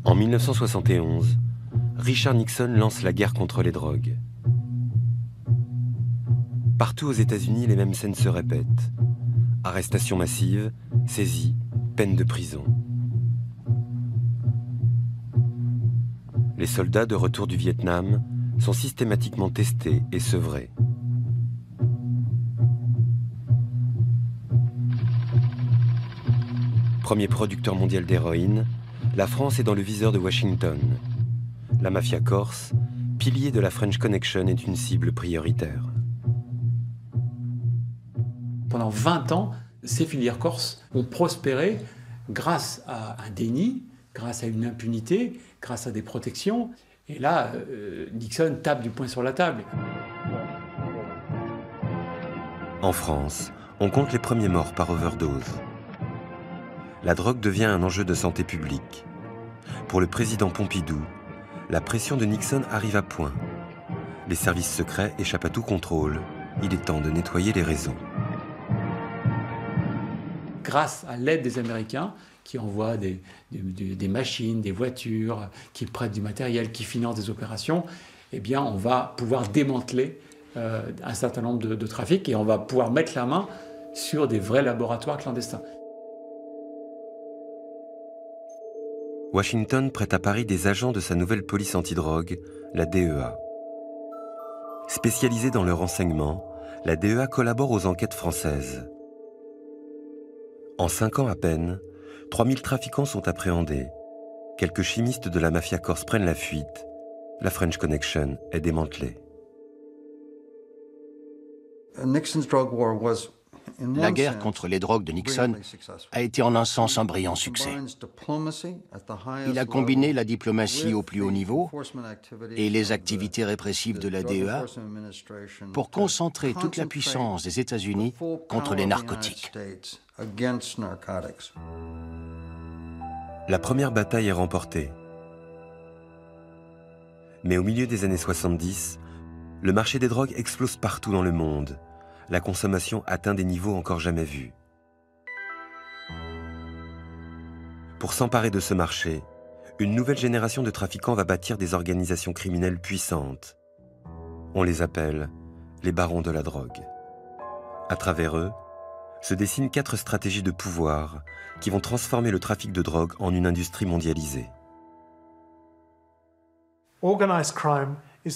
En 1971, Richard Nixon lance la guerre contre les drogues. Partout aux États-Unis, les mêmes scènes se répètent. Arrestations massives, saisies, peine de prison. Les soldats de retour du Vietnam sont systématiquement testés et sevrés. Premier producteur mondial d'héroïne, la France est dans le viseur de Washington. La mafia corse, pilier de la French Connection, est une cible prioritaire. Pendant 20 ans, ces filières corses ont prospéré grâce à un déni, grâce à une impunité, grâce à des protections. Et là, Nixon tape du poing sur la table. En France, on compte les premiers morts par overdose. La drogue devient un enjeu de santé publique. Pour le président Pompidou, la pression de Nixon arrive à point. Les services secrets échappent à tout contrôle. Il est temps de nettoyer les réseaux. Grâce à l'aide des Américains, qui envoient des machines, des voitures, qui prêtent du matériel, qui financent des opérations, eh bien, on va pouvoir démanteler un certain nombre de trafics et on va pouvoir mettre la main sur des vrais laboratoires clandestins. Washington prête à Paris des agents de sa nouvelle police antidrogue, la DEA. Spécialisée dans le renseignement, la DEA collabore aux enquêtes françaises. En 5 ans à peine, 3000 trafiquants sont appréhendés. Quelques chimistes de la mafia corse prennent la fuite. La French Connection est démantelée. La guerre contre les drogues de Nixon a été en un sens un brillant succès. Il a combiné la diplomatie au plus haut niveau et les activités répressives de la DEA pour concentrer toute la puissance des États-Unis contre les narcotiques. La première bataille est remportée. Mais au milieu des années 70, le marché des drogues explose partout dans le monde. La consommation atteint des niveaux encore jamais vus. Pour s'emparer de ce marché, une nouvelle génération de trafiquants va bâtir des organisations criminelles puissantes. On les appelle les barons de la drogue. À travers eux, se dessinent 4 stratégies de pouvoir qui vont transformer le trafic de drogue en une industrie mondialisée.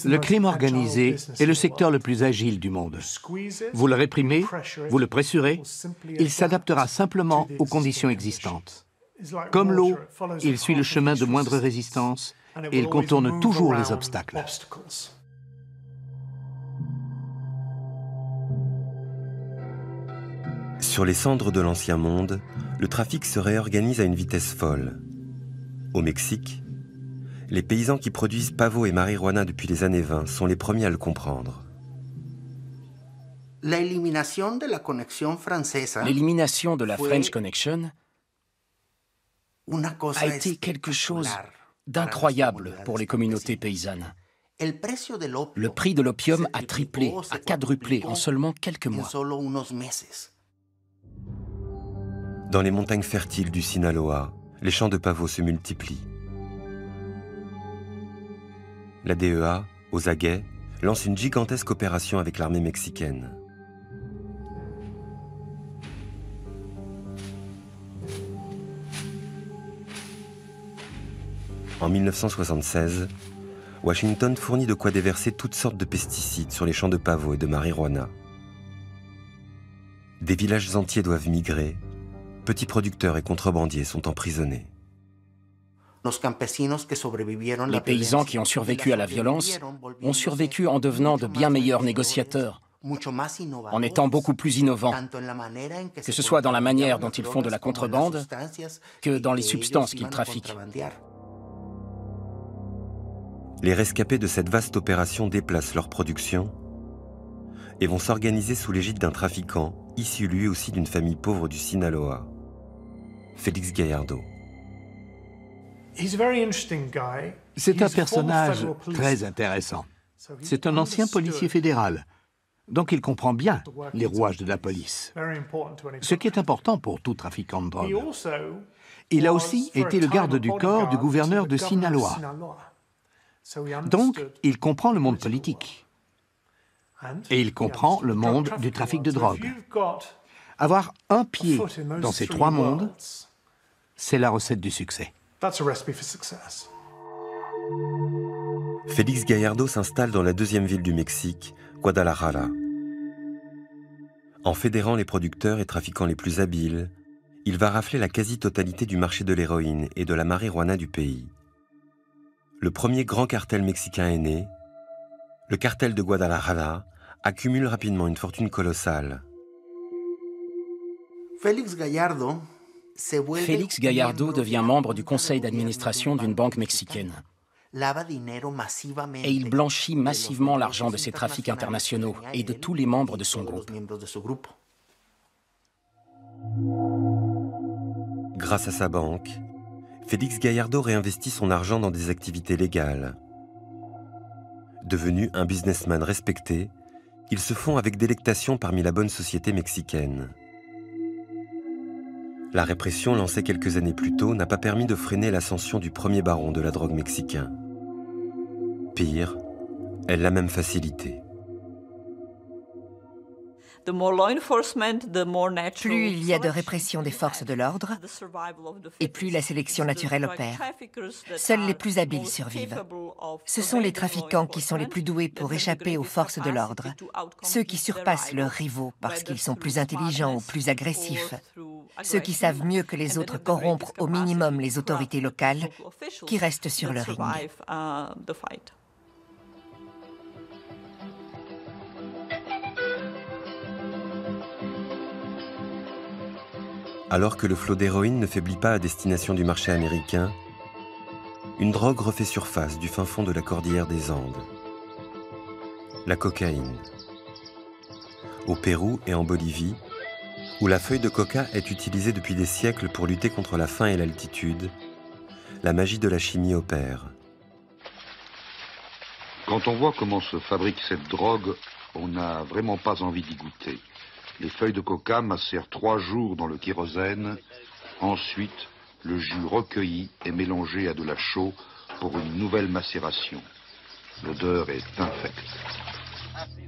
Le crime organisé est le secteur le plus agile du monde. Vous le réprimez, vous le pressurez, il s'adaptera simplement aux conditions existantes. Comme l'eau, il suit le chemin de moindre résistance et il contourne toujours les obstacles. Sur les cendres de l'ancien monde, le trafic se réorganise à une vitesse folle. Au Mexique, les paysans qui produisent pavot et marijuana depuis les années 20 sont les premiers à le comprendre. L'élimination de la French Connection a été quelque chose d'incroyable pour les communautés paysannes. Le prix de l'opium a triplé, a quadruplé en seulement quelques mois. Dans les montagnes fertiles du Sinaloa, les champs de pavot se multiplient. La DEA, aux aguets, lance une gigantesque opération avec l'armée mexicaine. En 1976, Washington fournit de quoi déverser toutes sortes de pesticides sur les champs de pavot et de marijuana. Des villages entiers doivent migrer. Petits producteurs et contrebandiers sont emprisonnés. Les paysans qui ont survécu à la violence ont survécu en devenant de bien meilleurs négociateurs, en étant beaucoup plus innovants, que ce soit dans la manière dont ils font de la contrebande que dans les substances qu'ils trafiquent. Les rescapés de cette vaste opération déplacent leur production et vont s'organiser sous l'égide d'un trafiquant issu lui aussi d'une famille pauvre du Sinaloa, Félix Gallardo. C'est un personnage très intéressant. C'est un ancien policier fédéral. Donc il comprend bien les rouages de la police, ce qui est important pour tout trafiquant de drogue. Il a aussi été le garde du corps du gouverneur de Sinaloa. Donc, il comprend le monde politique. Et il comprend le monde du trafic de drogue. Avoir un pied dans ces trois mondes, c'est la recette du succès. Félix Gallardo s'installe dans la deuxième ville du Mexique, Guadalajara. En fédérant les producteurs et trafiquants les plus habiles, il va rafler la quasi-totalité du marché de l'héroïne et de la marijuana du pays. Le premier grand cartel mexicain est né. Le cartel de Guadalajara accumule rapidement une fortune colossale. Félix Gallardo devient membre du conseil d'administration d'une banque mexicaine. Et il blanchit massivement l'argent de ses trafics internationaux et de tous les membres de son groupe. Grâce à sa banque, Félix Gallardo réinvestit son argent dans des activités légales. Devenu un businessman respecté, il se fond avec délectation parmi la bonne société mexicaine. La répression lancée quelques années plus tôt n'a pas permis de freiner l'ascension du premier baron de la drogue mexicain. Pire, elle l'a même facilité. Plus il y a de répression des forces de l'ordre, et plus la sélection naturelle opère. Seuls les plus habiles survivent. Ce sont les trafiquants qui sont les plus doués pour échapper aux forces de l'ordre. Ceux qui surpassent leurs rivaux parce qu'ils sont plus intelligents ou plus agressifs. Ceux qui savent mieux que les autres corrompre au minimum les autorités locales qui restent sur le ring. Alors que le flot d'héroïne ne faiblit pas à destination du marché américain, une drogue refait surface du fin fond de la cordillère des Andes. La cocaïne. Au Pérou et en Bolivie, où la feuille de coca est utilisée depuis des siècles pour lutter contre la faim et l'altitude, la magie de la chimie opère. Quand on voit comment se fabrique cette drogue, on n'a vraiment pas envie d'y goûter. Les feuilles de coca macèrent 3 jours dans le kérosène. Ensuite, le jus recueilli est mélangé à de la chaux pour une nouvelle macération. L'odeur est infecte.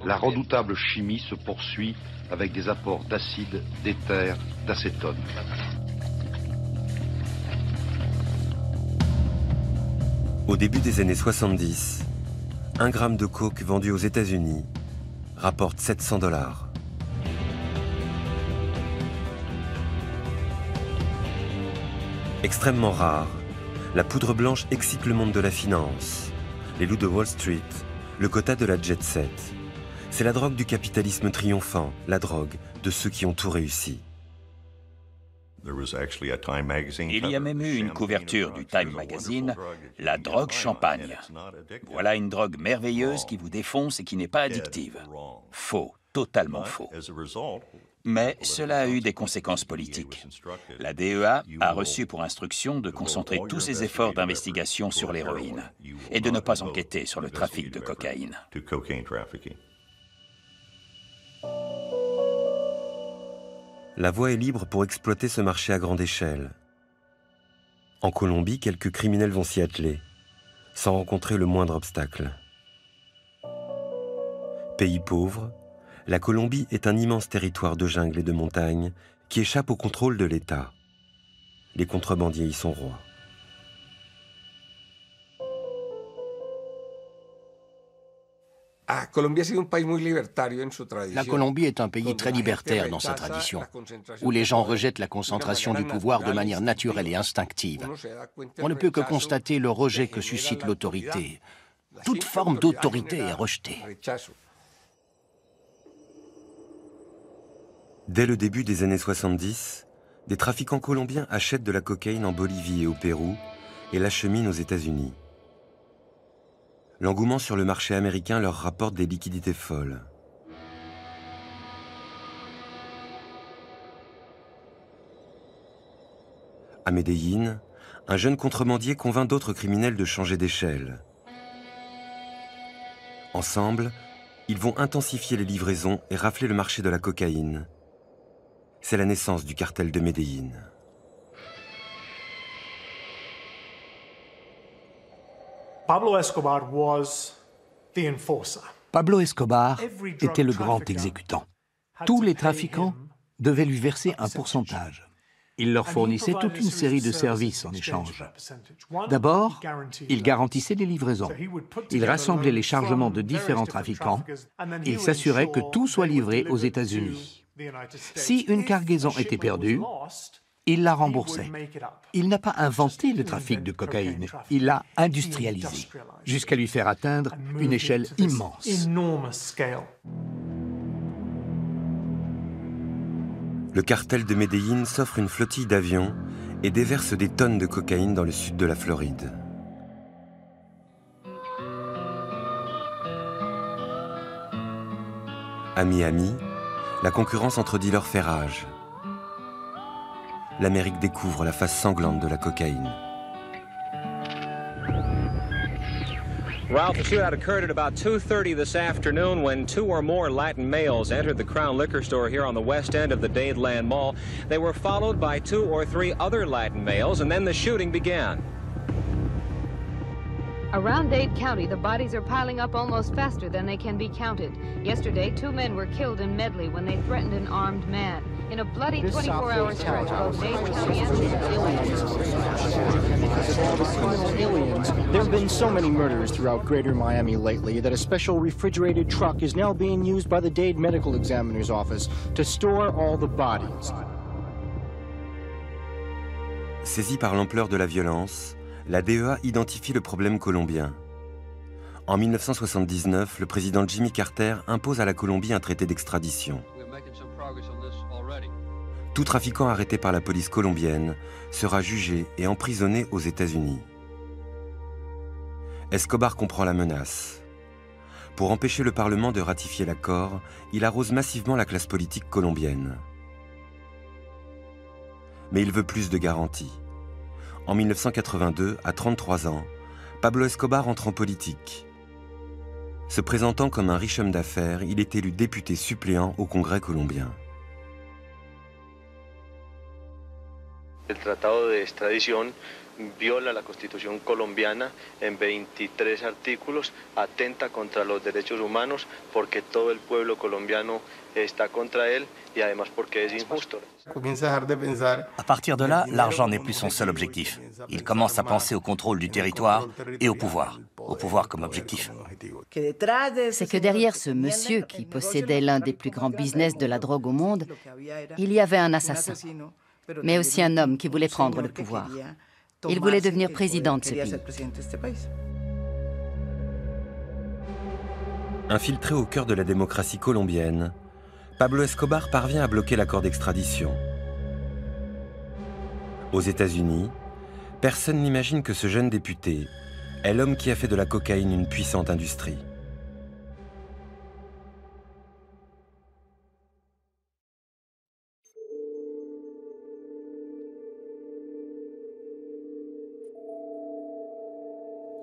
La redoutable chimie se poursuit avec des apports d'acide, d'éther, d'acétone. Au début des années 70, 1 gramme de coke vendu aux États-Unis rapporte $700. Extrêmement rare, la poudre blanche excite le monde de la finance, les loups de Wall Street, le quota de la jet set. C'est la drogue du capitalisme triomphant, la drogue de ceux qui ont tout réussi. Il y a même eu une couverture du Time Magazine, la drogue champagne. Voilà une drogue merveilleuse qui vous défonce et qui n'est pas addictive. Faux, totalement faux. Mais cela a eu des conséquences politiques. La DEA a reçu pour instruction de concentrer tous ses efforts d'investigation sur l'héroïne et de ne pas enquêter sur le trafic de cocaïne. La voie est libre pour exploiter ce marché à grande échelle. En Colombie, quelques criminels vont s'y atteler, sans rencontrer le moindre obstacle. Pays pauvre, la Colombie est un immense territoire de jungle et de montagnes qui échappe au contrôle de l'État. Les contrebandiers y sont rois. La Colombie est un pays très libertaire dans sa tradition, où les gens rejettent la concentration du pouvoir de manière naturelle et instinctive. On ne peut que constater le rejet que suscite l'autorité. Toute forme d'autorité est rejetée. Dès le début des années 70, des trafiquants colombiens achètent de la cocaïne en Bolivie et au Pérou et l'acheminent aux États-Unis. L'engouement sur le marché américain leur rapporte des liquidités folles. À Medellín, un jeune contrebandier convainc d'autres criminels de changer d'échelle. Ensemble, Ils vont intensifier les livraisons et rafler le marché de la cocaïne. C'est la naissance du cartel de Medellín. Pablo Escobar was the enforcer. Pablo Escobar était le grand exécutant. Tous les trafiquants devaient lui verser un pourcentage. Il leur fournissait toute une série de services en échange. D'abord, il garantissait les livraisons. Il rassemblait les chargements de différents trafiquants. Il s'assurait que tout soit livré aux États-Unis. Si une cargaison était perdue, il la remboursait. Il n'a pas inventé le trafic de cocaïne, il l'a industrialisé, jusqu'à lui faire atteindre une échelle immense. Le cartel de Medellín s'offre une flottille d'avions et déverse des tonnes de cocaïne dans le sud de la Floride. À Miami, la concurrence entre dealers fait rage. L'Amérique découvre la face sanglante de la cocaïne. Ralph, the shootout occurred at about 2:30 this afternoon when 2 or more Latin males entered the Crown Liquor Store here on the west end of the Dadeland Mall. They were followed by 2 or 3 other Latin males, and then the shooting began. Around Dade County, the bodies are piling up almost faster than they can be counted. Yesterday, 2 men were killed in Medley when they threatened an armed man. In a bloody 24-hour stretch, both Dade County and There have been so many murders throughout Greater Miami lately that a special refrigerated truck is now being used by the Dade Medical Examiner's Office to store all the bodies. Saisie par l'ampleur de la violence, la DEA identifie le problème colombien. En 1979, le président Jimmy Carter impose à la Colombie un traité d'extradition. Tout trafiquant arrêté par la police colombienne sera jugé et emprisonné aux États-Unis. Escobar comprend la menace. Pour empêcher le Parlement de ratifier l'accord, il arrose massivement la classe politique colombienne. Mais il veut plus de garanties. En 1982, à 33 ans, Pablo Escobar entre en politique. Se présentant comme un riche homme d'affaires, il est élu député suppléant au Congrès colombien. El tratado de extradición viola la Constitución colombiana en 23 artículos, atenta contra los derechos humanos porque todo el pueblo colombiano está contra él y además porque es injusto. À partir de là, l'argent n'est plus son seul objectif. Il commence à penser au contrôle du territoire et au pouvoir comme objectif. C'est que derrière ce monsieur qui possédait l'un des plus grands business de la drogue au monde, il y avait un assassin, mais aussi un homme qui voulait prendre le pouvoir. Il voulait devenir président de ce pays. Infiltré au cœur de la démocratie colombienne, Pablo Escobar parvient à bloquer l'accord d'extradition. Aux États-Unis, personne n'imagine que ce jeune député est l'homme qui a fait de la cocaïne une puissante industrie.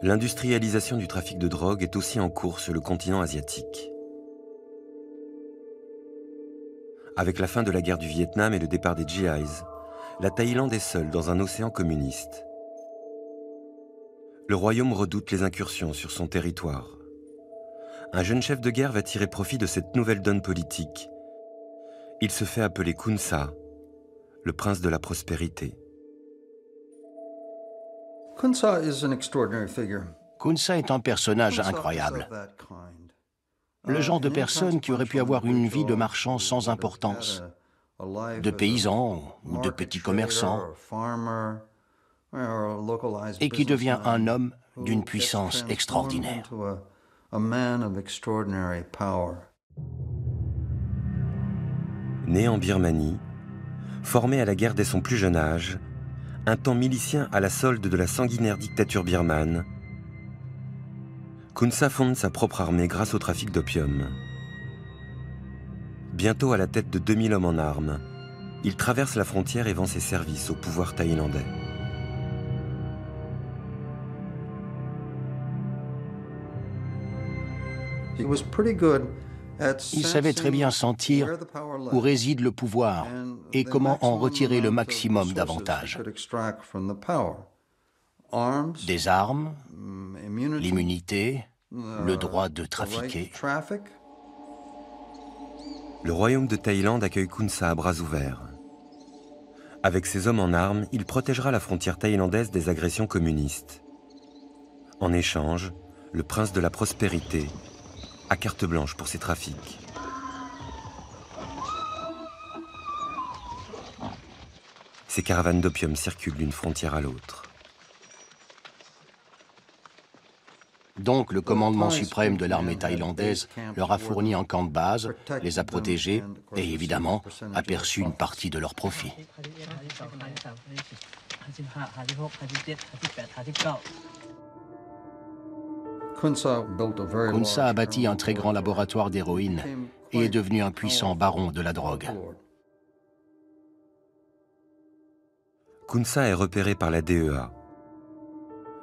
L'industrialisation du trafic de drogue est aussi en cours sur le continent asiatique. Avec la fin de la guerre du Vietnam et le départ des GIs, la Thaïlande est seule dans un océan communiste. Le royaume redoute les incursions sur son territoire. Un jeune chef de guerre va tirer profit de cette nouvelle donne politique. Il se fait appeler Kun Sa, le prince de la prospérité. Kun Sa est un personnage incroyable. Le genre de personne qui aurait pu avoir une vie de marchand sans importance, de paysan ou de petit commerçant, et qui devient un homme d'une puissance extraordinaire. Né en Birmanie, formé à la guerre dès son plus jeune âge, un temps milicien à la solde de la sanguinaire dictature birmane, Kun Sa fonde sa propre armée grâce au trafic d'opium. Bientôt à la tête de 2000 hommes en armes, il traverse la frontière et vend ses services au pouvoir thaïlandais. Il savait très bien sentir où réside le pouvoir et comment en retirer le maximum d'avantages. Des armes, l'immunité, le droit de trafiquer. Le royaume de Thaïlande accueille Khun Sa à bras ouverts. Avec ses hommes en armes, il protégera la frontière thaïlandaise des agressions communistes. En échange, le prince de la prospérité a carte blanche pour ses trafics. Ces caravanes d'opium circulent d'une frontière à l'autre. Donc le commandement suprême de l'armée thaïlandaise leur a fourni un camp de base, les a protégés et évidemment a perçu une partie de leur profit. Khun Sa a bâti un très grand laboratoire d'héroïne et est devenu un puissant baron de la drogue. Khun Sa est repéré par la DEA.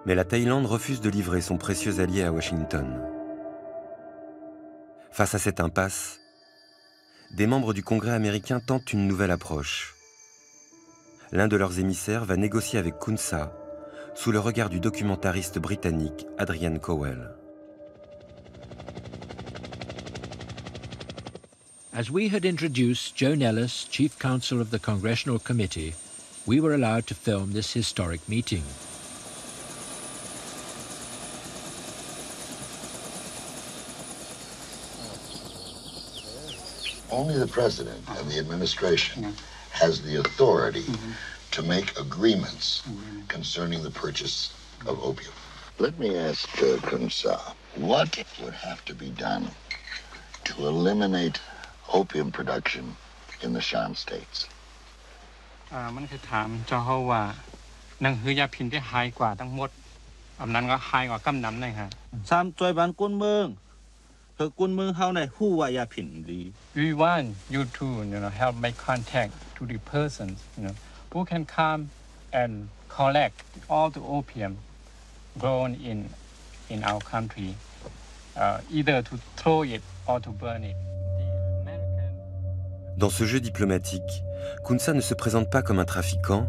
Mais la Thaïlande refuse de livrer son précieux allié à Washington. Face à cette impasse, des membres du Congrès américain tentent une nouvelle approche. L'un de leurs émissaires va négocier avec Khun Sa sous le regard du documentariste britannique Adrian Cowell. As we had introduced Joan Ellis, Chief Counsel of the Congressional Committee, we were allowed to film this historic meeting. Only the president and the administration has the authority to make agreements concerning the purchase of opium. Let me ask Khun Sa, what would have to be done to eliminate opium production in the Shan states? มันคือถามเจ้าเฮาว่านั่นคือยาพิษที่หายกว่าทั้งหมดอันนั้นก็หายกว่ากำนำเลยฮะซ้ำจอยบ้านก้นเมืองเธอก้นเมืองเฮาได้ฮู้ว่ายาพิษดี We want you to help make contact to the persons who can come and collect all the opium grown in our country either to throw it or to burn it. Dans ce jeu diplomatique, Khun Sa ne se présente pas comme un trafiquant,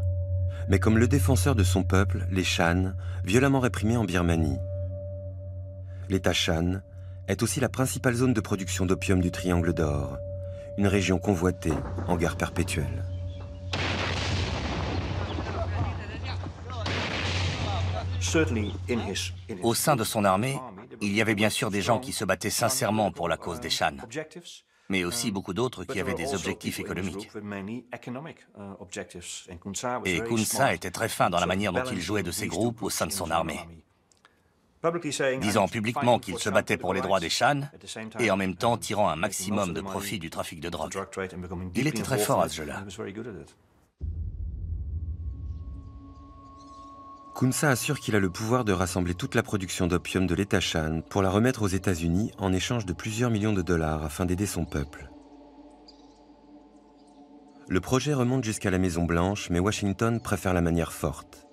mais comme le défenseur de son peuple, les Shan, violemment réprimés en Birmanie. L'État Shan est aussi la principale zone de production d'opium du Triangle d'Or, une région convoitée en guerre perpétuelle. Au sein de son armée, il y avait bien sûr des gens qui se battaient sincèrement pour la cause des Shan, mais aussi beaucoup d'autres qui avaient des objectifs économiques. Et Khun Sa était très fin dans la manière dont il jouait de ses groupes au sein de son armée, disant publiquement qu'il se battait pour les droits des Shan et en même temps tirant un maximum de profit du trafic de drogue. Il était très fort à ce jeu-là. Khun Sa assure qu'il a le pouvoir de rassembler toute la production d'opium de l'État Shan pour la remettre aux États-Unis en échange de plusieurs millions de dollars afin d'aider son peuple. Le projet remonte jusqu'à la Maison-Blanche, mais Washington préfère la manière forte.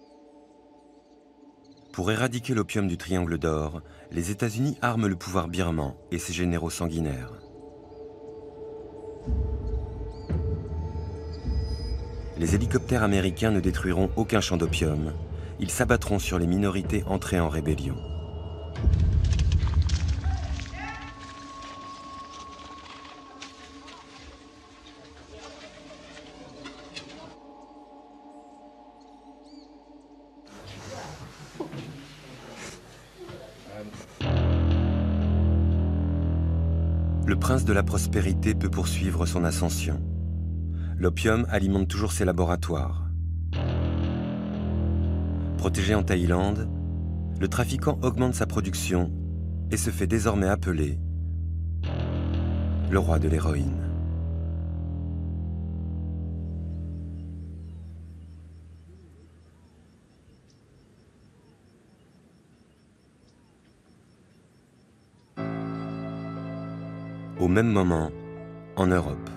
Pour éradiquer l'opium du Triangle d'Or, les États-Unis arment le pouvoir birman et ses généraux sanguinaires. Les hélicoptères américains ne détruiront aucun champ d'opium. Ils s'abattront sur les minorités entrées en rébellion. Le prince de la prospérité peut poursuivre son ascension. L'opium alimente toujours ses laboratoires. Protégé en Thaïlande, le trafiquant augmente sa production et se fait désormais appeler le roi de l'héroïne. Au même moment, en Europe.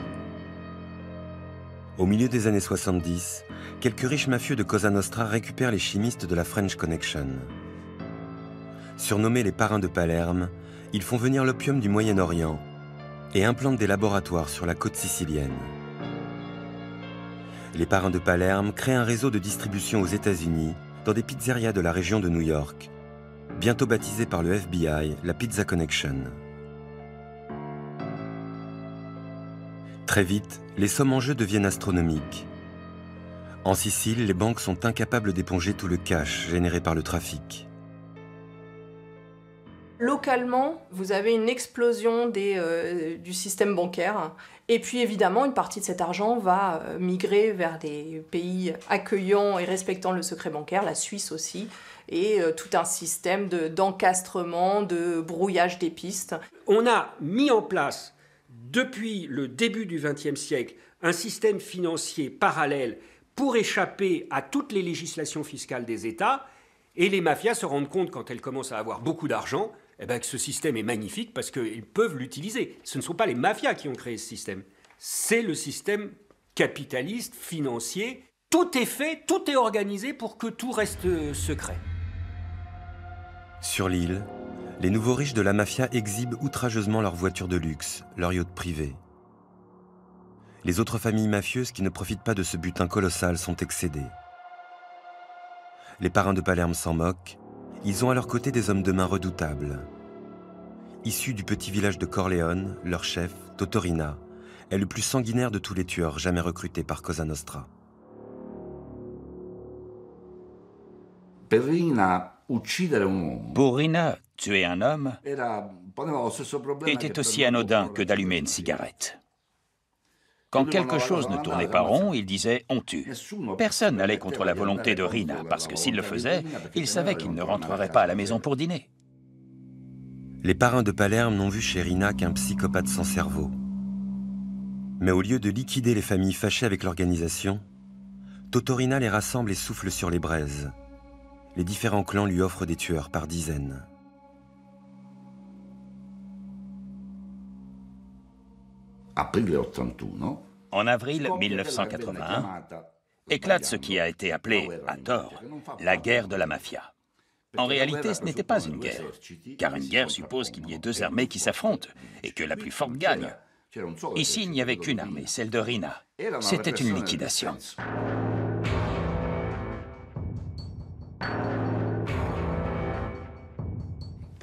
Au milieu des années 70, quelques riches mafieux de Cosa Nostra récupèrent les chimistes de la French Connection. Surnommés les parrains de Palerme, Ils font venir l'opium du Moyen-Orient et implantent des laboratoires sur la côte sicilienne. Les parrains de Palerme créent un réseau de distribution aux États-Unis dans des pizzerias de la région de New York, bientôt baptisée par le FBI la Pizza Connection. Très vite, les sommes en jeu deviennent astronomiques. En Sicile, les banques sont incapables d'éponger tout le cash généré par le trafic. Localement, vous avez une explosion du système bancaire. Et puis évidemment, une partie de cet argent va migrer vers des pays accueillants et respectant le secret bancaire, la Suisse aussi, et tout un système d'encastrement, de brouillage des pistes. On a mis en place, depuis le début du XXe siècle, un système financier parallèle pour échapper à toutes les législations fiscales des États, et les mafias se rendent compte, quand elles commencent à avoir beaucoup d'argent, que ce système est magnifique parce qu'ils peuvent l'utiliser. Ce ne sont pas les mafias qui ont créé ce système. C'est le système capitaliste, financier. Tout est fait, tout est organisé pour que tout reste secret. Sur l'île, les nouveaux riches de la mafia exhibent outrageusement leurs voitures de luxe, leurs yachts privés. Les autres familles mafieuses qui ne profitent pas de ce butin colossal sont excédées. Les parrains de Palerme s'en moquent. Ils ont à leur côté des hommes de main redoutables. Issu du petit village de Corleone, leur chef, Totorina, est le plus sanguinaire de tous les tueurs jamais recrutés par Cosa Nostra. Pour Rina, tuer un homme était aussi anodin que d'allumer une cigarette. Quand quelque chose ne tournait pas rond, il disait « on tue ». Personne n'allait contre la volonté de Rina, parce que s'il le faisait, il savait qu'il ne rentrerait pas à la maison pour dîner. Les parrains de Palerme n'ont vu chez Rina qu'un psychopathe sans cerveau. Mais au lieu de liquider les familles fâchées avec l'organisation, Totorina les rassemble et souffle sur les braises. Les différents clans lui offrent des tueurs par dizaines. En avril 1981, éclate ce qui a été appelé, à tort, la guerre de la mafia. En réalité, ce n'était pas une guerre, car une guerre suppose qu'il y ait deux armées qui s'affrontent et que la plus forte gagne. Ici, il n'y avait qu'une armée, celle de Rina. C'était une liquidation.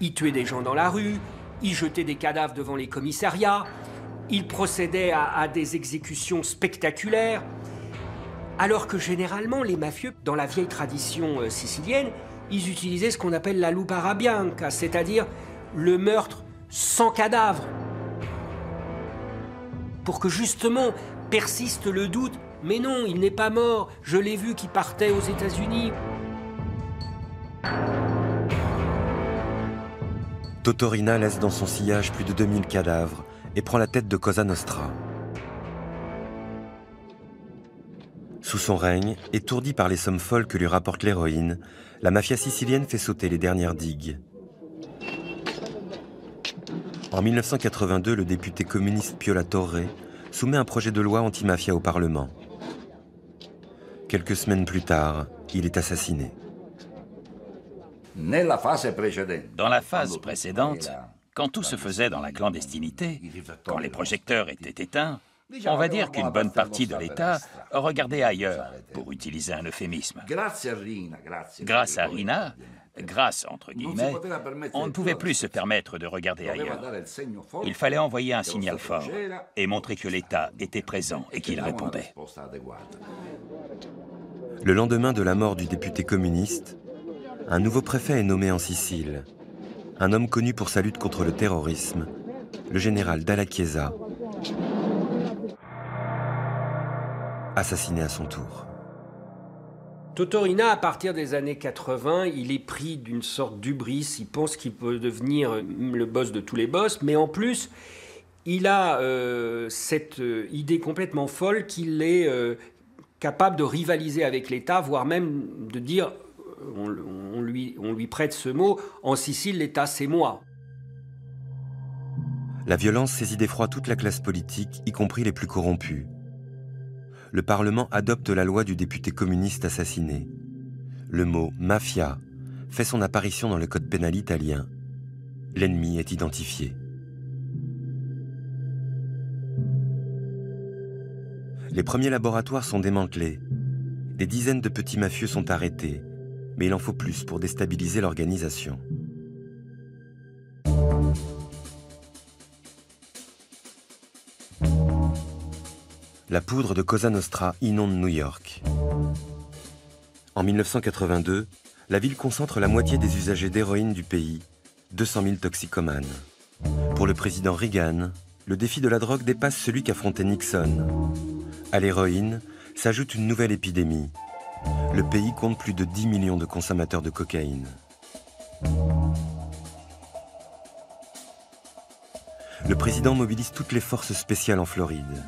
Ils tuaient des gens dans la rue, ils jetaient des cadavres devant les commissariats, ils procédaient à des exécutions spectaculaires, alors que généralement, les mafieux, dans la vieille tradition sicilienne, ils utilisaient ce qu'on appelle la lupara bianca, c'est-à-dire le meurtre sans cadavre, pour que justement persiste le doute. Mais non, il n'est pas mort, je l'ai vu qui partait aux États-Unis. Totorina laisse dans son sillage plus de 2000 cadavres et prend la tête de Cosa Nostra. Sous son règne, étourdie par les sommes folles que lui rapporte l'héroïne, la mafia sicilienne fait sauter les dernières digues. En 1982, le député communiste Pio La Torre soumet un projet de loi anti-mafia au Parlement. Quelques semaines plus tard, il est assassiné. Dans la phase précédente, quand tout se faisait dans la clandestinité, quand les projecteurs étaient éteints, on va dire qu'une bonne partie de l'État regardait ailleurs, pour utiliser un euphémisme. Grâce à Rina, grâce entre guillemets, on ne pouvait plus se permettre de regarder ailleurs. Il fallait envoyer un signal fort et montrer que l'État était présent et qu'il répondait. Le lendemain de la mort du député communiste, un nouveau préfet est nommé en Sicile. Un homme connu pour sa lutte contre le terrorisme, le général Dalla Chiesa, assassiné à son tour. Totorina, à partir des années 80, il est pris d'une sorte d'hubris. Il pense qu'il peut devenir le boss de tous les boss, mais en plus, il a cette idée complètement folle qu'il est capable de rivaliser avec l'État, voire même de dire, on lui prête ce mot, en Sicile, l'État c'est moi. La violence saisit d'effroi toute la classe politique, y compris les plus corrompus. Le Parlement adopte la loi du député communiste assassiné. Le mot « mafia » fait son apparition dans le code pénal italien. L'ennemi est identifié. Les premiers laboratoires sont démantelés. Des dizaines de petits mafieux sont arrêtés, mais il en faut plus pour déstabiliser l'organisation. La poudre de Cosa Nostra inonde New York. En 1982, la ville concentre la moitié des usagers d'héroïne du pays, 200 000 toxicomanes. Pour le président Reagan, le défi de la drogue dépasse celui qu'affrontait Nixon. À l'héroïne s'ajoute une nouvelle épidémie. Le pays compte plus de 10 millions de consommateurs de cocaïne. Le président mobilise toutes les forces spéciales en Floride.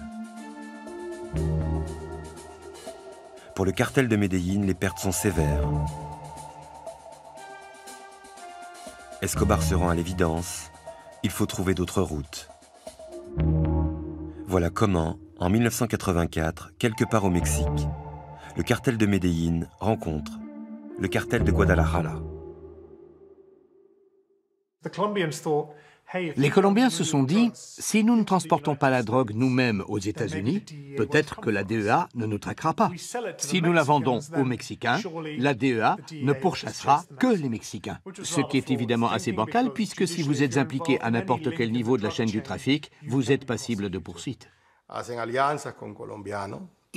Pour le cartel de Medellín, les pertes sont sévères. Escobar se rend à l'évidence, il faut trouver d'autres routes. Voilà comment, en 1984, quelque part au Mexique, le cartel de Medellín rencontre le cartel de Guadalajara. Les Colombiens se sont dit, si nous ne transportons pas la drogue nous-mêmes aux États-Unis, peut-être que la DEA ne nous traquera pas. Si nous la vendons aux Mexicains, la DEA ne pourchassera que les Mexicains. Ce qui est évidemment assez bancal, puisque si vous êtes impliqué à n'importe quel niveau de la chaîne du trafic, vous êtes passible de poursuite.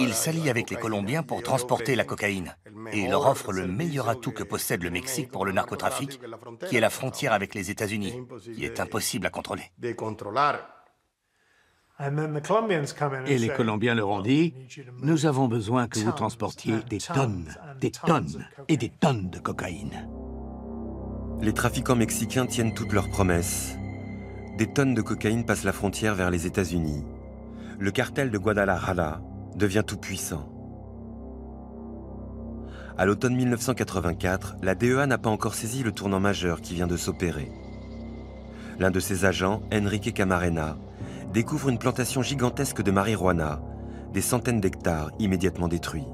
Il s'allie avec les Colombiens pour transporter la cocaïne et leur offre le meilleur atout que possède le Mexique pour le narcotrafic, qui est la frontière avec les États-Unis, qui est impossible à contrôler. Et les Colombiens leur ont dit, nous avons besoin que vous transportiez des tonnes et des tonnes de cocaïne. Les trafiquants mexicains tiennent toutes leurs promesses. Des tonnes de cocaïne passent la frontière vers les États-Unis. Le cartel de Guadalajara devient tout puissant. À l'automne 1984, la DEA n'a pas encore saisi le tournant majeur qui vient de s'opérer. L'un de ses agents, Enrique Camarena, découvre une plantation gigantesque de marijuana, des centaines d'hectares immédiatement détruits.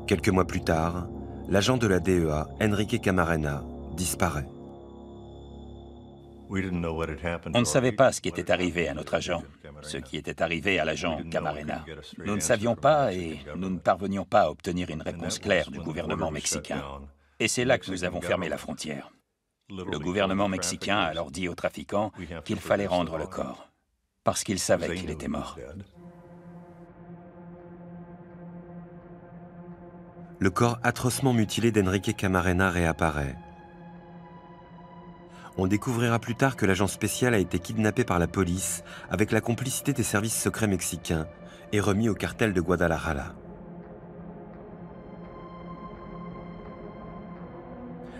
Quelques mois plus tard, l'agent de la DEA, Enrique Camarena, disparaît. On ne savait pas ce qui était arrivé à notre agent, ce qui était arrivé à l'agent Camarena. Nous ne savions pas et nous ne parvenions pas à obtenir une réponse claire du gouvernement mexicain. Et c'est là que nous avons fermé la frontière. Le gouvernement mexicain a alors dit aux trafiquants qu'il fallait rendre le corps, parce qu'ils savaient qu'il était mort. Le corps atrocement mutilé d'Enrique Camarena réapparaît. On découvrira plus tard que l'agent spécial a été kidnappé par la police avec la complicité des services secrets mexicains et remis au cartel de Guadalajara.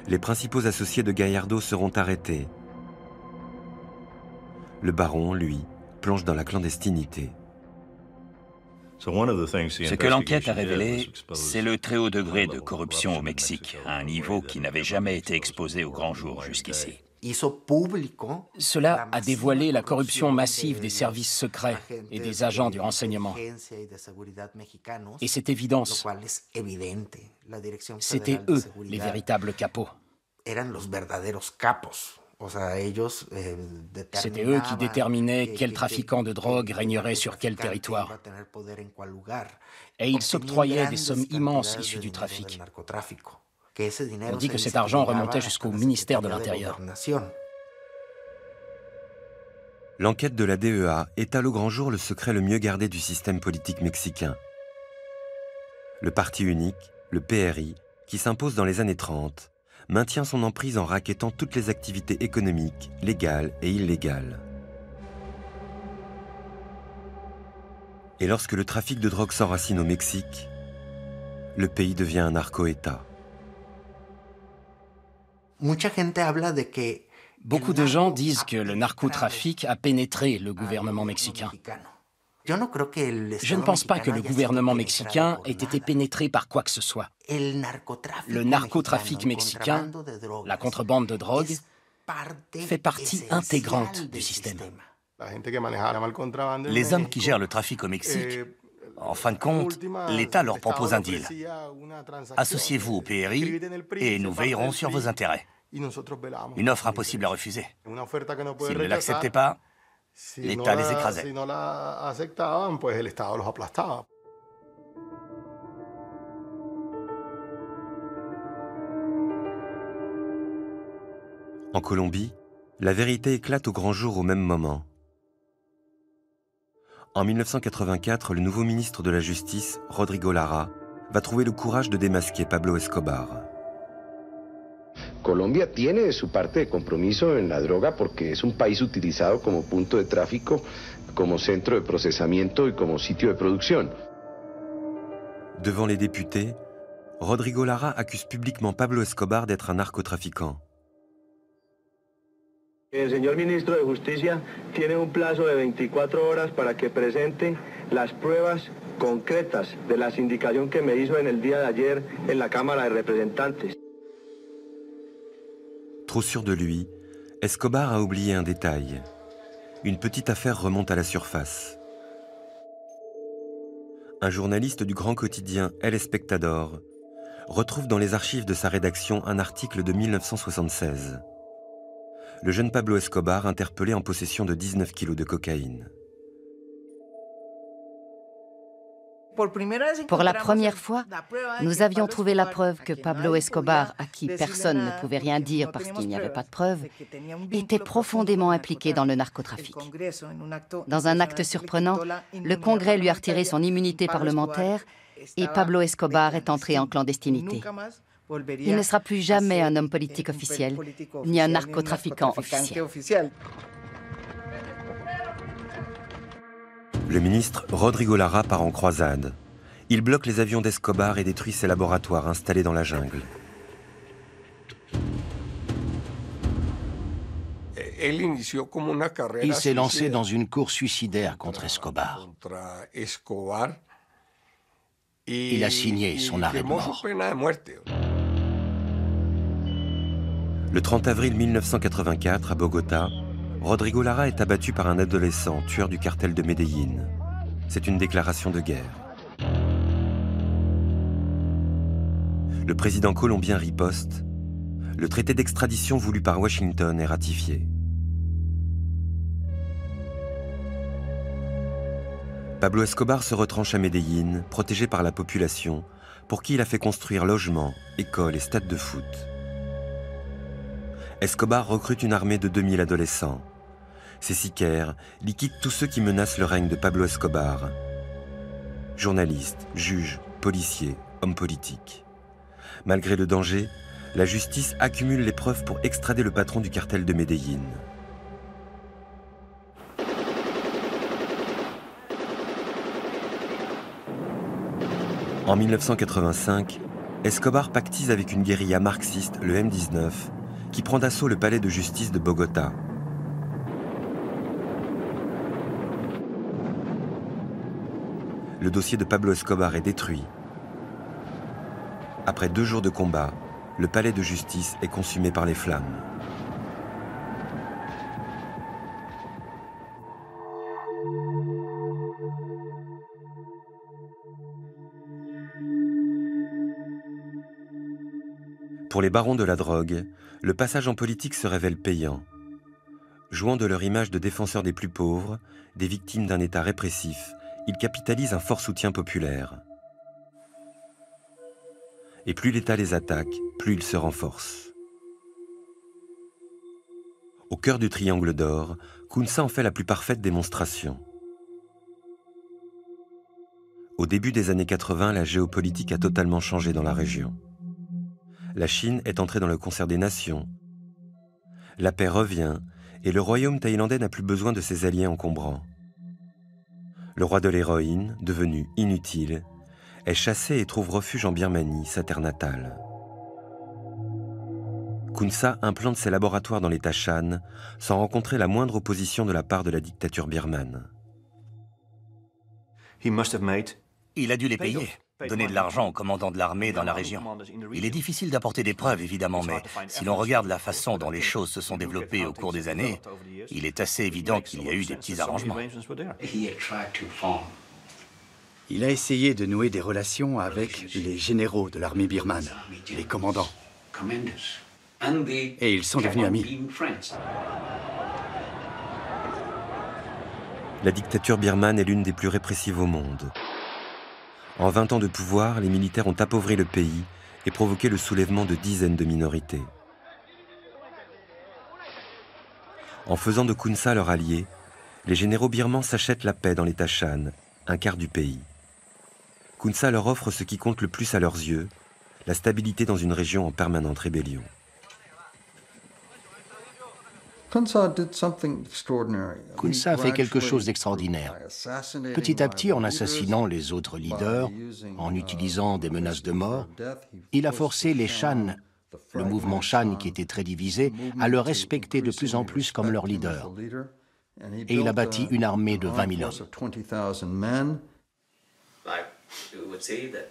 Les principaux associés de Gallardo seront arrêtés. Le baron, lui, plonge dans la clandestinité. Ce que l'enquête a révélé, c'est le très haut degré de corruption au Mexique, à un niveau qui n'avait jamais été exposé au grand jour jusqu'ici. Cela a dévoilé la corruption massive des services secrets et des agents du renseignement. Et cette évidence, c'était eux les véritables capots. C'était eux qui déterminaient quel trafiquant de drogue régnerait sur quel territoire. Et ils s'octroyaient des sommes immenses issues du trafic. On dit que cet argent remontait jusqu'au ministère de l'Intérieur. L'enquête de la DEA étale au grand jour le secret le mieux gardé du système politique mexicain. Le parti unique, le PRI, qui s'impose dans les années 30, maintient son emprise en racketant toutes les activités économiques, légales et illégales. Et lorsque le trafic de drogue s'enracine au Mexique, le pays devient un narco-État. Beaucoup de gens disent que le narcotrafic a pénétré le gouvernement mexicain. Je ne pense pas que le gouvernement mexicain ait été pénétré par quoi que ce soit. Le narcotrafic mexicain, la contrebande de drogue, fait partie intégrante du système. Les hommes qui gèrent le trafic au Mexique, en fin de compte, l'État leur propose un deal. Associez-vous au PRI et nous veillerons sur vos intérêts. Une offre impossible à refuser. S'ils ne l'acceptaient pas, l'État les écrasait. En Colombie, la vérité éclate au grand jour au même moment. En 1984, le nouveau ministre de la Justice, Rodrigo Lara, va trouver le courage de démasquer Pablo Escobar. Colombia tiene de su parte de compromiso en la droga porque es un país utilizado como punto de tráfico, como centro de procesamiento y como sitio de producción. Devant les députés, Rodrigo Lara accuse publiquement Pablo Escobar d'être un narcotrafiquant. El señor ministro de Justicia tiene un plazo de 24 horas para que presente las pruebas concretas de la sindicación que me hizo en el día de ayer en la Cámara de Representantes. Trop sûr de lui, Escobar a oublié un détail. Une petite affaire remonte à la surface. Un journaliste du grand quotidien El Espectador retrouve dans les archives de sa rédaction un article de 1976. Le jeune Pablo Escobar interpellé en possession de 19 kilos de cocaïne. Pour la première fois, nous avions trouvé la preuve que Pablo Escobar, à qui personne ne pouvait rien dire parce qu'il n'y avait pas de preuves, était profondément impliqué dans le narcotrafic. Dans un acte surprenant, le Congrès lui a retiré son immunité parlementaire et Pablo Escobar est entré en clandestinité. Il ne sera plus jamais un homme politique officiel, ni un narcotrafiquant officiel. Le ministre Rodrigo Lara part en croisade. Il bloque les avions d'Escobar et détruit ses laboratoires installés dans la jungle. Il s'est lancé dans une course suicidaire contre Escobar. Il a signé son arrêt de mort. Le 30 avril 1984, à Bogota, Rodrigo Lara est abattu par un adolescent tueur du cartel de Medellín. C'est une déclaration de guerre. Le président colombien riposte. Le traité d'extradition voulu par Washington est ratifié. Pablo Escobar se retranche à Medellín, protégé par la population, pour qui il a fait construire logements, écoles et stades de foot. Escobar recrute une armée de 2000 adolescents. Ces sicaires liquident tous ceux qui menacent le règne de Pablo Escobar. Journalistes, juges, policiers, hommes politiques. Malgré le danger, la justice accumule les preuves pour extrader le patron du cartel de Medellín. En 1985, Escobar pactise avec une guérilla marxiste, le M19, qui prend d'assaut le palais de justice de Bogota. Le dossier de Pablo Escobar est détruit. Après 2 jours de combat, le palais de justice est consumé par les flammes. Pour les barons de la drogue, le passage en politique se révèle payant. Jouant de leur image de défenseurs des plus pauvres, des victimes d'un État répressif, ils capitalisent un fort soutien populaire. Et plus l'État les attaque, plus ils se renforcent. Au cœur du triangle d'or, Kunsa en fait la plus parfaite démonstration. Au début des années 80, la géopolitique a totalement changé dans la région. La Chine est entrée dans le concert des nations. La paix revient et le royaume thaïlandais n'a plus besoin de ses alliés encombrants. Le roi de l'héroïne, devenu inutile, est chassé et trouve refuge en Birmanie, sa terre natale. Kunsa implante ses laboratoires dans l'État Shan sans rencontrer la moindre opposition de la part de la dictature birmane. Il a dû les payer, donner de l'argent au commandant de l'armée dans la région. Il est difficile d'apporter des preuves, évidemment, mais si l'on regarde la façon dont les choses se sont développées au cours des années, il est assez évident qu'il y a eu des petits arrangements. Il a essayé de nouer des relations avec les généraux de l'armée birmane, les commandants. Et ils sont devenus amis. La dictature birmane est l'une des plus répressives au monde. En 20 ans de pouvoir, les militaires ont appauvri le pays et provoqué le soulèvement de dizaines de minorités. En faisant de Khun Sa leur allié, les généraux birmans s'achètent la paix dans l'État Shan, un quart du pays. Khun Sa leur offre ce qui compte le plus à leurs yeux, la stabilité dans une région en permanente rébellion. Khun Sa a fait quelque chose d'extraordinaire. Petit à petit, en assassinant les autres leaders, en utilisant des menaces de mort, il a forcé les Shan, le mouvement Shan qui était très divisé, à le respecter de plus en plus comme leur leader. Et il a bâti une armée de 20 000 hommes.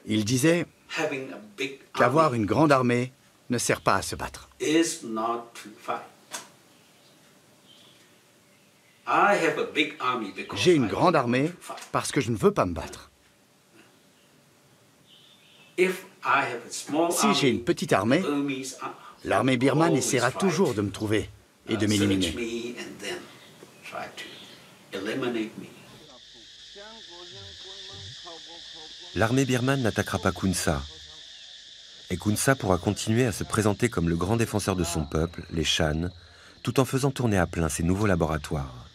Il disait qu'avoir une grande armée ne sert pas à se battre. J'ai une grande armée parce que je ne veux pas me battre. Si j'ai une petite armée, l'armée birmane essaiera toujours de me trouver et de m'éliminer. L'armée birmane n'attaquera pas Khun Sa. Et Khun Sa pourra continuer à se présenter comme le grand défenseur de son peuple, les Shan, tout en faisant tourner à plein ses nouveaux laboratoires.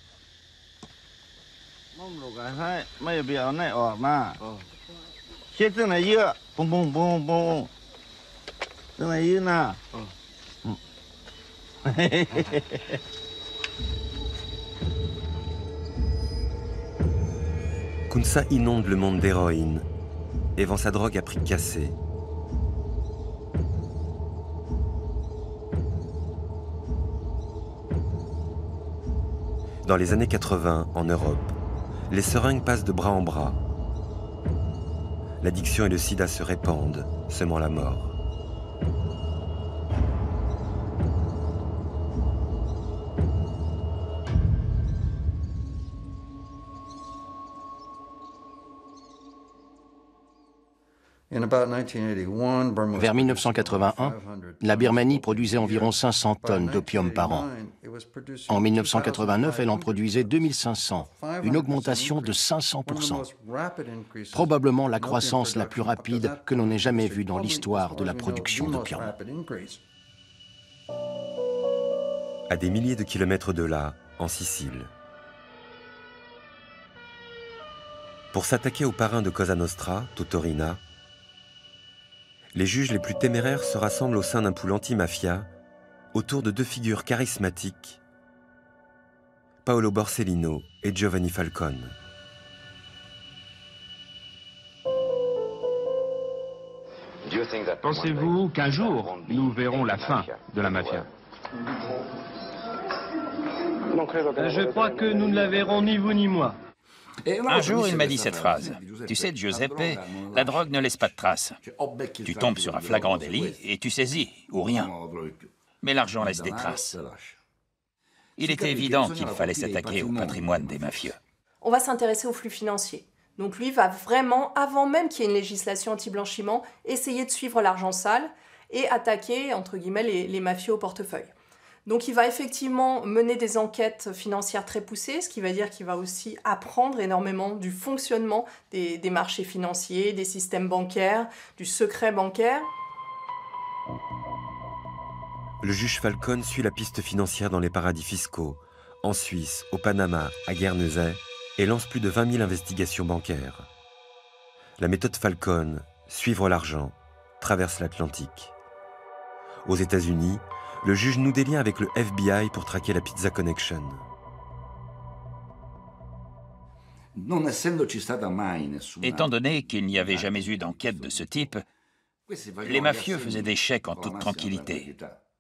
Khun Sa inonde le monde d'héroïne et vend sa drogue à prix cassé. Dans les années 80, en Europe, les seringues passent de bras en bras. L'addiction et le sida se répandent, semant la mort. Vers 1981, la Birmanie produisait environ 500 tonnes d'opium par an. En 1989, elle en produisait 2500, une augmentation de 500%. Probablement la croissance la plus rapide que l'on ait jamais vue dans l'histoire de la production d'opium. À des milliers de kilomètres de là, en Sicile. Pour s'attaquer au parrain de Cosa Nostra, Totorina, les juges les plus téméraires se rassemblent au sein d'un pool anti-mafia autour de deux figures charismatiques, Paolo Borsellino et Giovanni Falcone. Pensez-vous qu'un jour, nous verrons la fin de la mafia? Je crois que nous ne la verrons ni vous ni moi. Un jour, il m'a dit cette phrase. Tu sais, Giuseppe, la drogue ne laisse pas de traces. Tu tombes sur un flagrant délit et tu saisis, ou rien. Mais l'argent laisse des traces. Il était évident qu'il fallait s'attaquer au patrimoine des mafieux. On va s'intéresser aux flux financiers. Donc lui va vraiment, avant même qu'il y ait une législation anti-blanchiment, essayer de suivre l'argent sale et attaquer, entre guillemets, les mafieux au portefeuille. Donc il va effectivement mener des enquêtes financières très poussées, ce qui va dire qu'il va aussi apprendre énormément du fonctionnement des marchés financiers, des systèmes bancaires, du secret bancaire. Le juge Falcone suit la piste financière dans les paradis fiscaux, en Suisse, au Panama, à Guernesey, et lance plus de 20 000 investigations bancaires. La méthode Falcone, suivre l'argent, traverse l'Atlantique. Aux États-Unis, le juge noue des liens avec le FBI pour traquer la Pizza Connection. Étant donné qu'il n'y avait jamais eu d'enquête de ce type, les mafieux faisaient des chèques en toute tranquillité.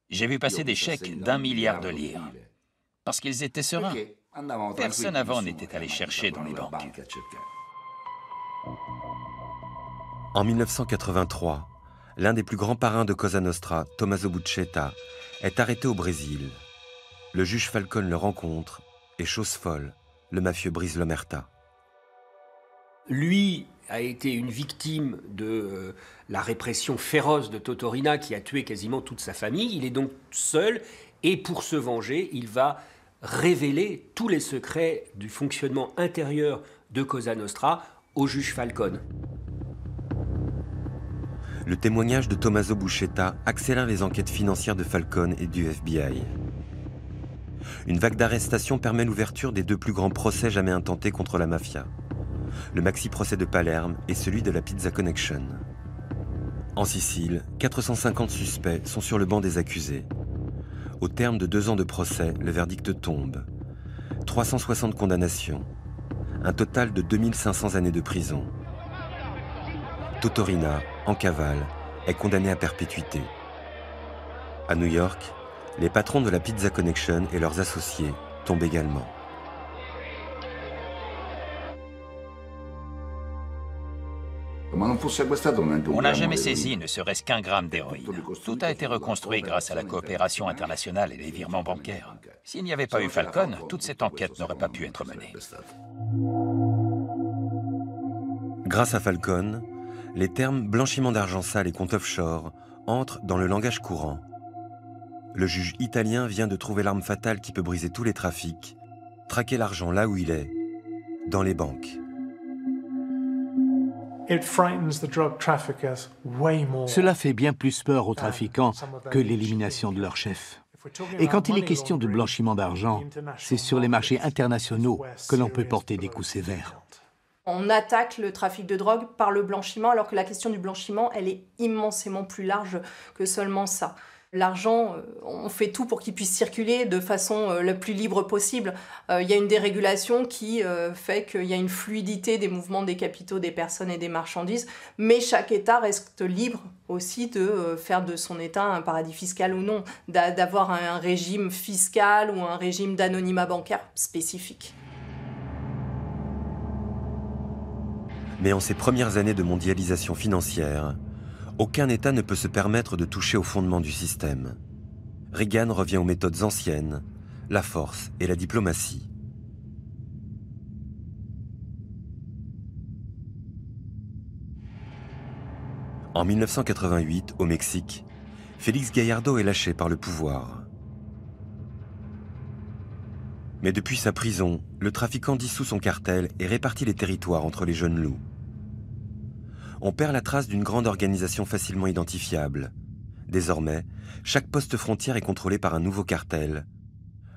J'ai vu passer des chèques d'1 milliard de lire. Parce qu'ils étaient sereins. Personne avant n'était allé chercher dans les banques. En 1983, l'un des plus grands parrains de Cosa Nostra, Tommaso Buscetta, est arrêté au Brésil. Le juge Falcone le rencontre et, chose folle, le mafieux brise l'omerta. Lui a été une victime de la répression féroce de Totorina qui a tué quasiment toute sa famille. Il est donc seul et pour se venger, il va révéler tous les secrets du fonctionnement intérieur de Cosa Nostra au juge Falcone. Le témoignage de Tommaso Buscetta accélère les enquêtes financières de Falcone et du FBI. Une vague d'arrestations permet l'ouverture des 2 plus grands procès jamais intentés contre la mafia. Le maxi-procès de Palerme et celui de la Pizza Connection. En Sicile, 450 suspects sont sur le banc des accusés. Au terme de 2 ans de procès, le verdict tombe. 360 condamnations. Un total de 2500 années de prison. Totorina, en cavale, est condamné à perpétuité. À New York, les patrons de la Pizza Connection et leurs associés tombent également. On n'a jamais saisi ne serait-ce qu'1 gramme d'héroïne. Tout a été reconstruit grâce à la coopération internationale et les virements bancaires. S'il n'y avait pas eu Falcone, toute cette enquête n'aurait pas pu être menée. Grâce à Falcone, les termes blanchiment d'argent sale et compte offshore entrent dans le langage courant. Le juge italien vient de trouver l'arme fatale qui peut briser tous les trafics, traquer l'argent là où il est, dans les banques. Cela fait bien plus peur aux trafiquants que l'élimination de leur chef. Et quand il est question de blanchiment d'argent, c'est sur les marchés internationaux que l'on peut porter des coups sévères. On attaque le trafic de drogue par le blanchiment, alors que la question du blanchiment, elle est immensément plus large que seulement ça. L'argent, on fait tout pour qu'il puisse circuler de façon la plus libre possible. Il y a une dérégulation qui fait qu'il y a une fluidité des mouvements des capitaux, des personnes et des marchandises, mais chaque État reste libre aussi de faire de son État un paradis fiscal ou non, d'avoir un régime fiscal ou un régime d'anonymat bancaire spécifique. Mais en ces premières années de mondialisation financière, aucun État ne peut se permettre de toucher au fondement du système. Reagan revient aux méthodes anciennes, la force et la diplomatie. En 1988, au Mexique, Félix Gallardo est lâché par le pouvoir. Mais depuis sa prison, le trafiquant dissout son cartel et répartit les territoires entre les jeunes loups. On perd la trace d'une grande organisation facilement identifiable. Désormais, chaque poste frontière est contrôlé par un nouveau cartel.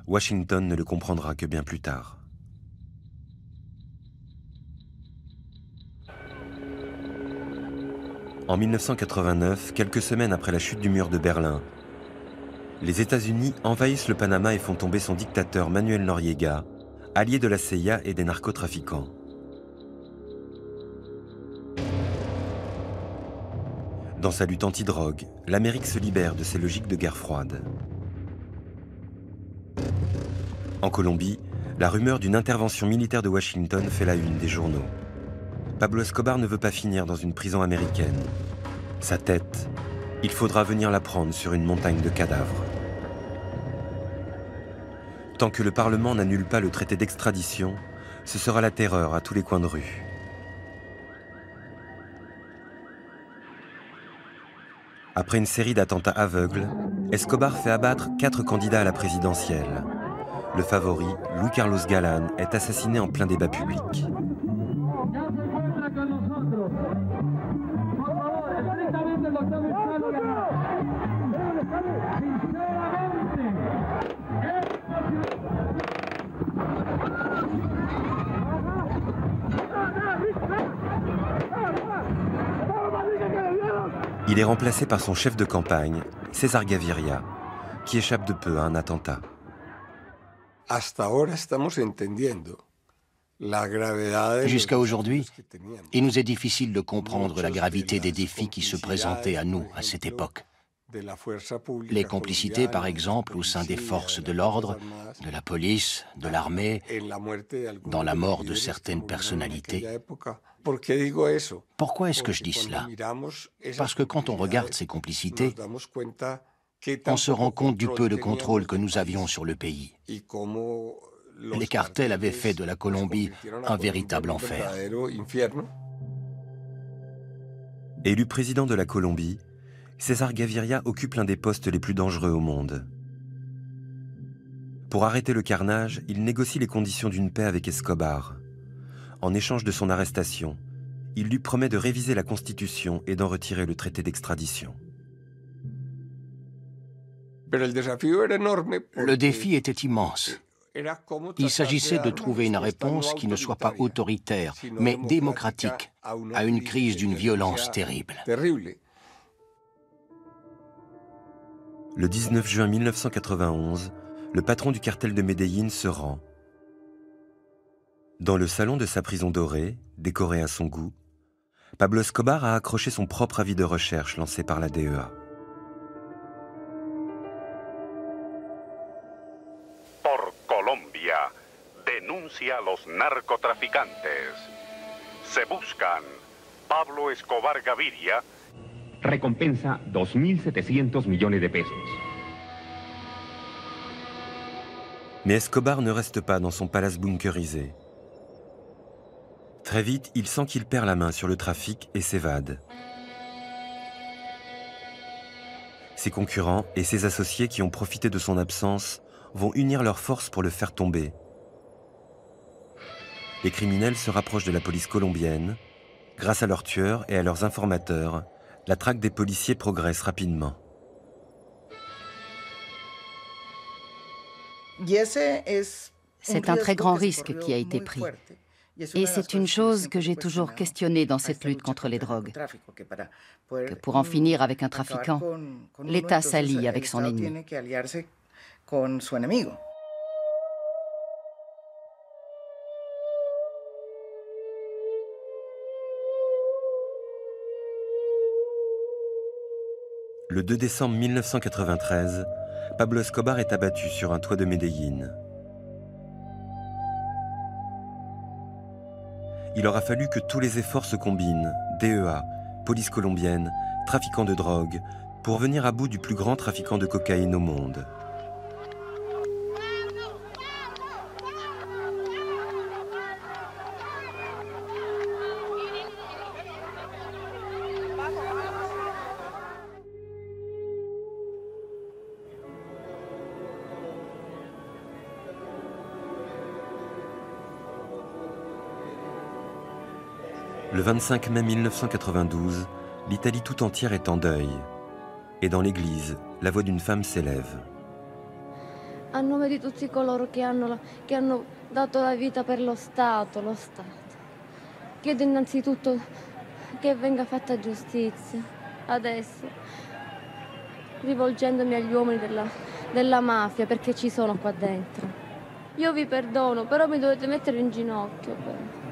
Washington ne le comprendra que bien plus tard. En 1989, quelques semaines après la chute du mur de Berlin, les États-Unis envahissent le Panama et font tomber son dictateur Manuel Noriega, allié de la CIA et des narcotrafiquants. Dans sa lutte anti-drogue, l'Amérique se libère de ses logiques de guerre froide. En Colombie, la rumeur d'une intervention militaire de Washington fait la une des journaux. Pablo Escobar ne veut pas finir dans une prison américaine. Sa tête, il faudra venir la prendre sur une montagne de cadavres. Tant que le Parlement n'annule pas le traité d'extradition, ce sera la terreur à tous les coins de rue. Après une série d'attentats aveugles, Escobar fait abattre 4 candidats à la présidentielle. Le favori, Luis Carlos Galán, est assassiné en plein débat public. Il est remplacé par son chef de campagne, César Gaviria, qui échappe de peu à un attentat. Jusqu'à aujourd'hui, il nous est difficile de comprendre la gravité des défis qui se présentaient à nous à cette époque. Les complicités, par exemple, au sein des forces de l'ordre, de la police, de l'armée, dans la mort de certaines personnalités. Pourquoi est-ce que je dis cela? Parce que quand on regarde ces complicités, on se rend compte du peu de contrôle que nous avions sur le pays. Les cartels avaient fait de la Colombie un véritable enfer. Élu président de la Colombie, César Gaviria occupe l'un des postes les plus dangereux au monde. Pour arrêter le carnage, il négocie les conditions d'une paix avec Escobar. En échange de son arrestation, il lui promet de réviser la Constitution et d'en retirer le traité d'extradition. Le défi était immense. Il s'agissait de trouver une réponse qui ne soit pas autoritaire, mais démocratique, à une crise d'une violence terrible. Le 19 juin 1991, le patron du cartel de Medellín se rend. Dans le salon de sa prison dorée, décoré à son goût, Pablo Escobar a accroché son propre avis de recherche lancé par la DEA. Por Colombia, denuncia a los narcotraficantes. Se buscan Pablo Escobar Gaviria. Recompensa 2.700 millones de pesos. Mais Escobar ne reste pas dans son palace bunkerisé. Très vite, il sent qu'il perd la main sur le trafic et s'évade. Ses concurrents et ses associés qui ont profité de son absence vont unir leurs forces pour le faire tomber. Les criminels se rapprochent de la police colombienne. Grâce à leurs tueurs et à leurs informateurs, la traque des policiers progresse rapidement. C'est un très grand risque qui a été pris. Et c'est une chose que j'ai toujours questionnée dans cette lutte contre les drogues. Que pour en finir avec un trafiquant, l'État s'allie avec son ennemi. Le 2 décembre 1993, Pablo Escobar est abattu sur un toit de Medellín. Il aura fallu que tous les efforts se combinent, DEA, police colombienne, trafiquants de drogue, pour venir à bout du plus grand trafiquant de cocaïne au monde. Le 25 mai 1992, l'Italie tout entière est en deuil. Et dans l'église, la voix d'une femme s'élève. A nome di tutti coloro che hanno dato la vita per lo Stato. Chiedo innanzitutto che venga fatta giustizia, adesso, rivolgendomi agli uomini della mafia, perché ci sono qua dentro. Io vi perdono, però mi dovete mettere in ginocchio.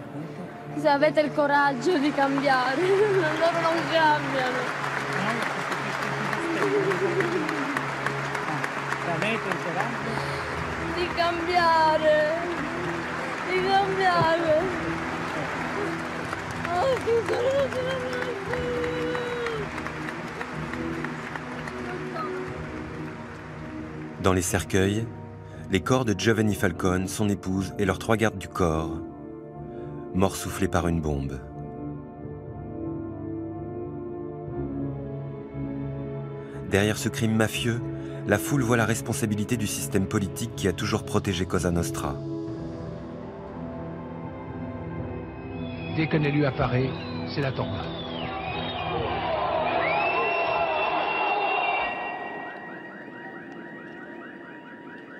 Se avete il coraggio di cambiare, loro non cambiano. Avete il coraggio? Di cambiare, di cambiare. Oh, che coraggio. Dans les cercueils, les corps de Giovanni Falcone, son épouse et leurs 3 gardes du corps, morts soufflés par une bombe. Derrière ce crime mafieux, la foule voit la responsabilité du système politique qui a toujours protégé Cosa Nostra. Dès qu'un élu apparaît, c'est la tornade.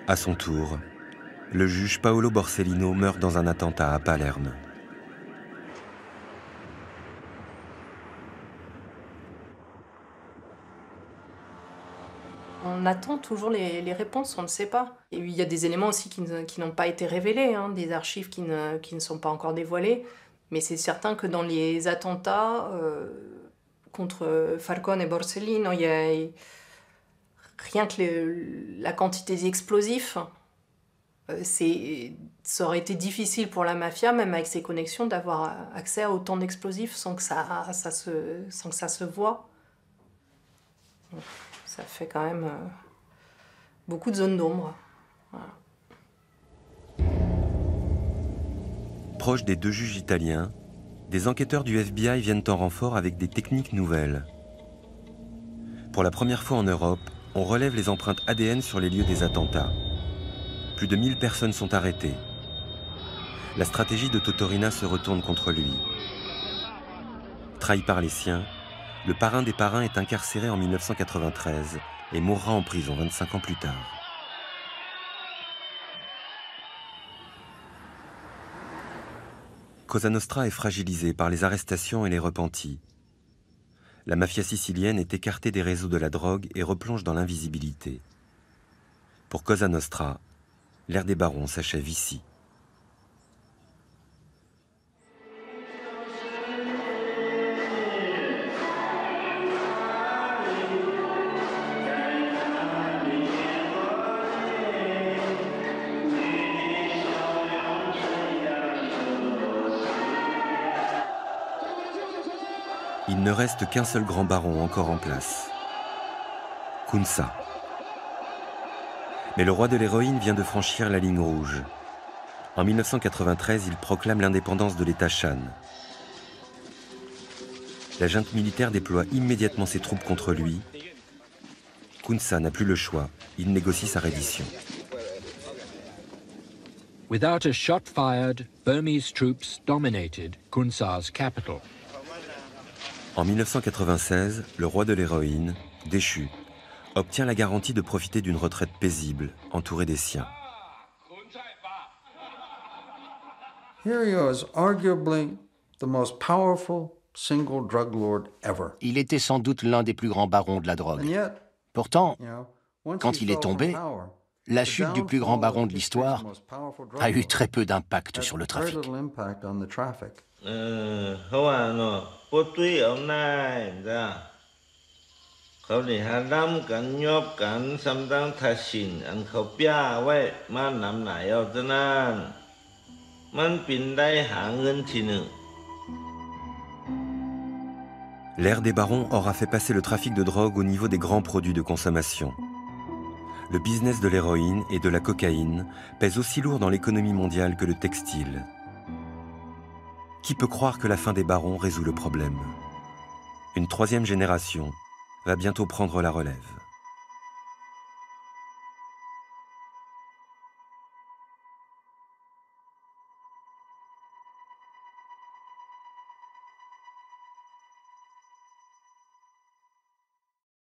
À son tour, le juge Paolo Borsellino meurt dans un attentat à Palerme. On attend toujours les réponses, on ne sait pas. Et il y a des éléments aussi qui n'ont pas été révélés, hein, des archives qui ne sont pas encore dévoilées. Mais c'est certain que dans les attentats contre Falcone et Borsellino, il y a rien que la quantité d'explosifs. Ça aurait été difficile pour la mafia, même avec ses connexions, d'avoir accès à autant d'explosifs sans que ça se voie. Ça fait quand même beaucoup de zones d'ombre. Voilà. Proche des 2 juges italiens, des enquêteurs du FBI viennent en renfort avec des techniques nouvelles. Pour la première fois en Europe, on relève les empreintes ADN sur les lieux des attentats. Plus de 1000 personnes sont arrêtées. La stratégie de Totorina se retourne contre lui. Trahi par les siens, le parrain des parrains est incarcéré en 1993 et mourra en prison 25 ans plus tard. Cosa Nostra est fragilisée par les arrestations et les repentis. La mafia sicilienne est écartée des réseaux de la drogue et replonge dans l'invisibilité. Pour Cosa Nostra, l'ère des barons s'achève ici. Il ne reste qu'un seul grand baron encore en place, Kunsa. Mais le roi de l'héroïne vient de franchir la ligne rouge. En 1993, il proclame l'indépendance de l'État Shan. La junte militaire déploie immédiatement ses troupes contre lui. Kunsa n'a plus le choix, il négocie sa reddition. Without a shot fired, Burmese troops dominated Kunsa's capital. En 1996, le roi de l'héroïne, déchu, obtient la garantie de profiter d'une retraite paisible, entouré des siens. Il était sans doute l'un des plus grands barons de la drogue. Pourtant, quand il est tombé, la chute du plus grand baron de l'histoire a eu très peu d'impact sur le trafic. L'ère des barons aura fait passer le trafic de drogue au niveau des grands produits de consommation. Le business de l'héroïne et de la cocaïne pèse aussi lourd dans l'économie mondiale que le textile. Qui peut croire que la fin des barons résout le problème? Une troisième génération va bientôt prendre la relève.